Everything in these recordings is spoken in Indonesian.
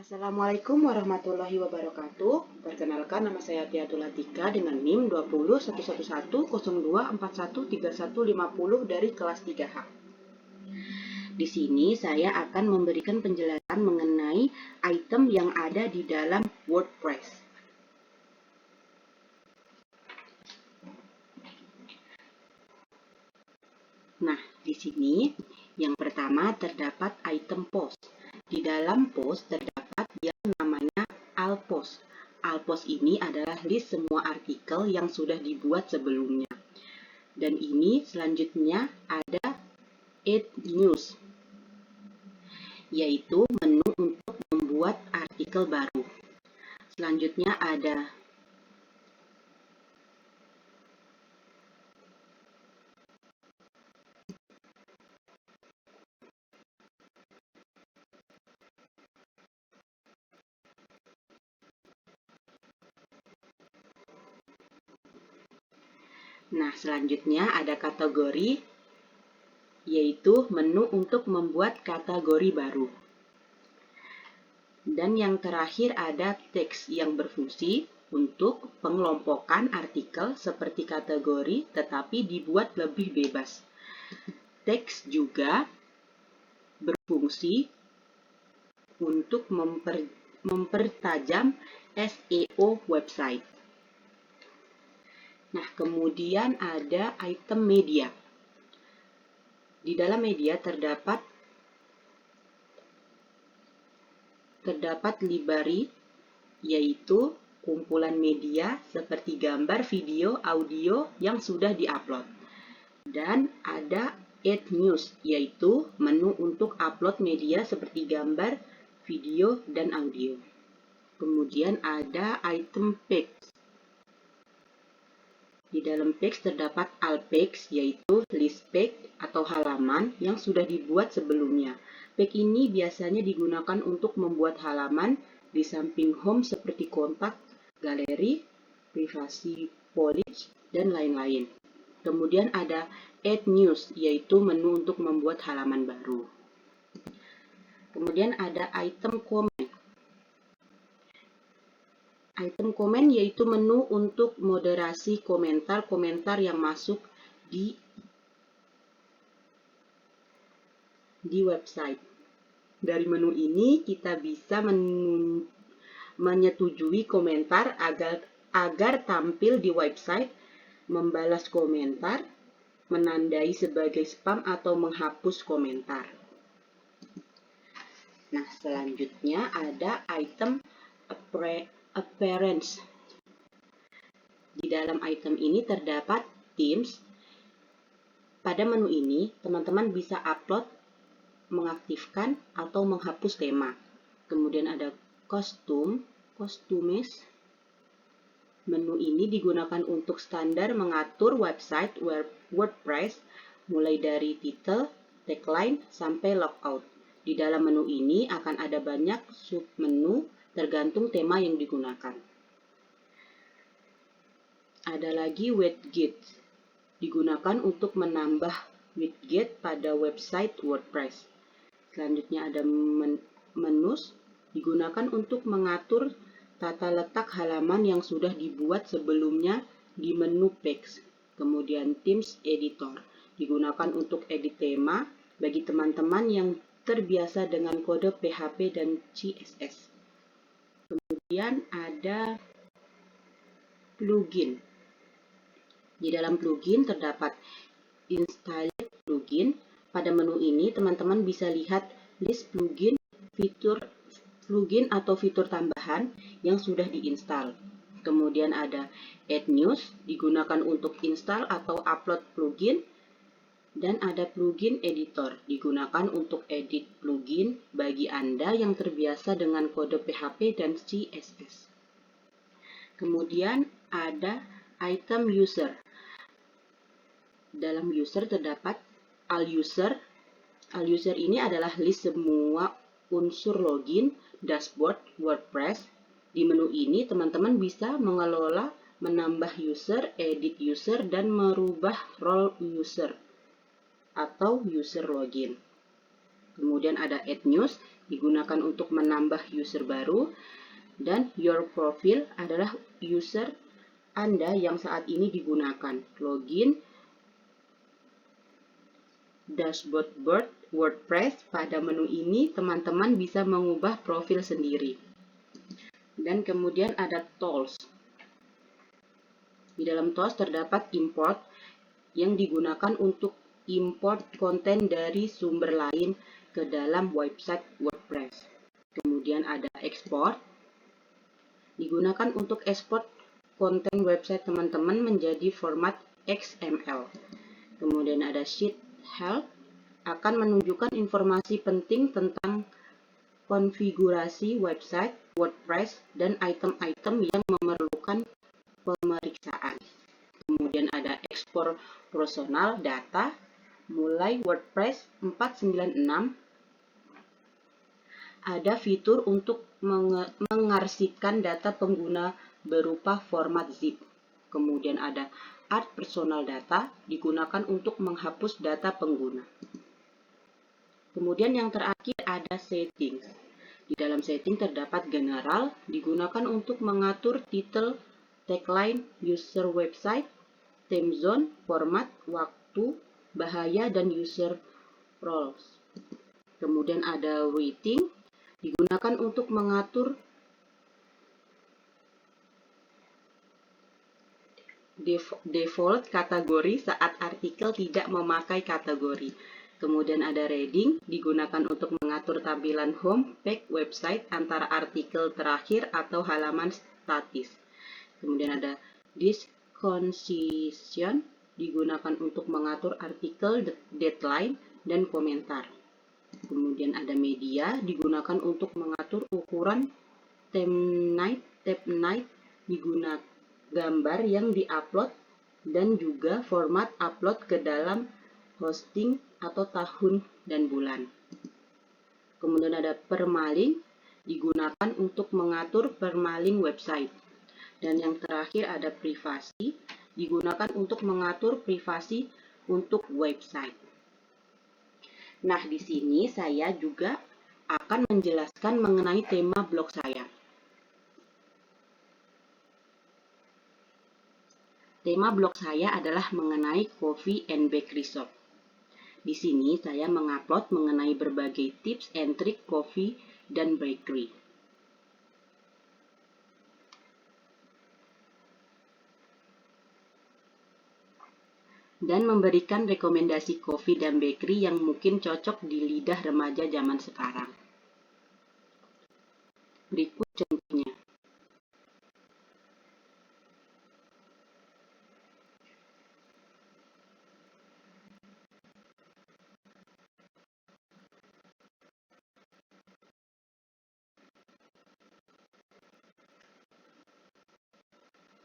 Assalamualaikum warahmatullahi wabarakatuh. Perkenalkan, nama saya Tiatul Atika dengan NIM 20111102413150 dari kelas 3H. Di sini saya akan memberikan penjelasan mengenai item yang ada di dalam WordPress. Nah, di sini yang pertama terdapat item post. Di dalam post terdapat yang namanya All-Post. All-Post ini adalah list semua artikel yang sudah dibuat sebelumnya. Dan ini selanjutnya ada Add News, yaitu menu untuk membuat artikel baru. Selanjutnya ada selanjutnya ada kategori, yaitu menu untuk membuat kategori baru. Dan yang terakhir ada teks yang berfungsi untuk pengelompokan artikel seperti kategori, tetapi dibuat lebih bebas. Teks juga berfungsi untuk mempertajam SEO website. Nah, kemudian ada item media. Di dalam media terdapat library, yaitu kumpulan media seperti gambar, video, audio yang sudah diupload. Dan ada Add News, yaitu menu untuk upload media seperti gambar, video, dan audio. Kemudian ada item page. Di dalam page terdapat all page, yaitu list page atau halaman yang sudah dibuat sebelumnya. Page ini biasanya digunakan untuk membuat halaman di samping home seperti kontak, galeri, privasi, polish, dan lain-lain. Kemudian ada Add News, yaitu menu untuk membuat halaman baru. Kemudian ada item comment. Item komen yaitu menu untuk moderasi komentar-komentar yang masuk di website. Dari menu ini kita bisa menyetujui komentar agar tampil di website, membalas komentar, menandai sebagai spam atau menghapus komentar. Nah, selanjutnya ada item appearance. Di dalam item ini terdapat themes. Pada menu ini, teman-teman bisa upload, mengaktifkan, atau menghapus tema. Kemudian ada customize. Menu ini digunakan untuk standar mengatur website WordPress, mulai dari title, tagline, sampai logout. Di dalam menu ini akan ada banyak submenu tergantung tema yang digunakan. Ada lagi widget, digunakan untuk menambah widget pada website WordPress. Selanjutnya ada menus, digunakan untuk mengatur tata letak halaman yang sudah dibuat sebelumnya di menu page. Kemudian themes editor, digunakan untuk edit tema bagi teman-teman yang terbiasa dengan kode PHP dan CSS. Kemudian ada plugin. Di dalam plugin terdapat install plugin. Pada menu ini teman-teman bisa lihat list plugin, fitur plugin atau fitur tambahan yang sudah diinstal. Kemudian ada Add News, digunakan untuk install atau upload plugin. Dan ada plugin editor, digunakan untuk edit plugin bagi Anda yang terbiasa dengan kode PHP dan CSS. Kemudian ada item user. Dalam user terdapat all user. All user ini adalah list semua unsur login, dashboard, WordPress. Di menu ini teman-teman bisa mengelola, menambah user, edit user, dan merubah role user atau user login. Kemudian ada add news, digunakan untuk menambah user baru. Dan your profile adalah user Anda yang saat ini digunakan. Login, dashboard WordPress. Pada menu ini teman-teman bisa mengubah profil sendiri. Dan kemudian ada tools. Di dalam tools terdapat import yang digunakan untuk import konten dari sumber lain ke dalam website WordPress. Kemudian ada export, digunakan untuk ekspor konten website teman-teman menjadi format XML. Kemudian ada sheet help, akan menunjukkan informasi penting tentang konfigurasi website WordPress dan item-item yang memerlukan pemeriksaan. Kemudian ada ekspor personal data, mulai WordPress 4.9.6 ada fitur untuk mengarsipkan data pengguna berupa format zip. Kemudian ada add personal data, digunakan untuk menghapus data pengguna. Kemudian yang terakhir ada settings. Di dalam setting terdapat general, digunakan untuk mengatur title, tagline, user website, time zone, format, waktu, bahaya, dan user roles. Kemudian ada rating, digunakan untuk mengatur default kategori saat artikel tidak memakai kategori. Kemudian ada reading, digunakan untuk mengatur tampilan home page website antara artikel terakhir atau halaman statis. Kemudian ada disconnecision, digunakan untuk mengatur artikel, deadline, dan komentar. Kemudian ada media, digunakan untuk mengatur ukuran thumbnail, digunakan gambar yang diupload dan juga format upload ke dalam hosting atau tahun dan bulan. Kemudian ada permalink, digunakan untuk mengatur permalink website. Dan yang terakhir ada privasi, digunakan untuk mengatur privasi untuk website. Nah, di sini saya juga akan menjelaskan mengenai tema blog saya. Tema blog saya adalah mengenai coffee and bakery shop. Di sini saya mengupload mengenai berbagai tips and trik coffee dan bakery. Dan memberikan rekomendasi coffee dan bakery yang mungkin cocok di lidah remaja zaman sekarang. Berikut contohnya.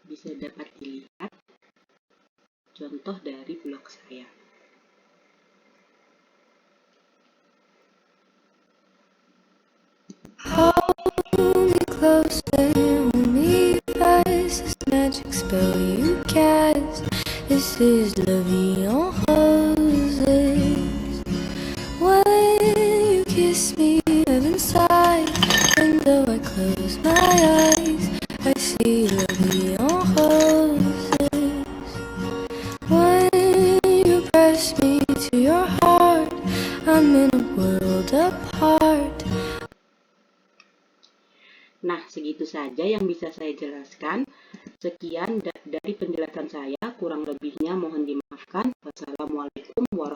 Bisa dapat dilihat contoh dari blog saya. Hold me closer, hold me fast. This magic spell you cast. This is La Vie en Roses. When you kiss me, heaven sighs. And though I close my eyes, I see La Vie en Roses. When you press me to your heart, I'm in a world apart. Nah, segitu saja yang bisa saya jelaskan. Sekian dari penjelasan saya, kurang lebihnya mohon dimaafkan. Wassalamualaikum warahmatullahi wabarakatuh.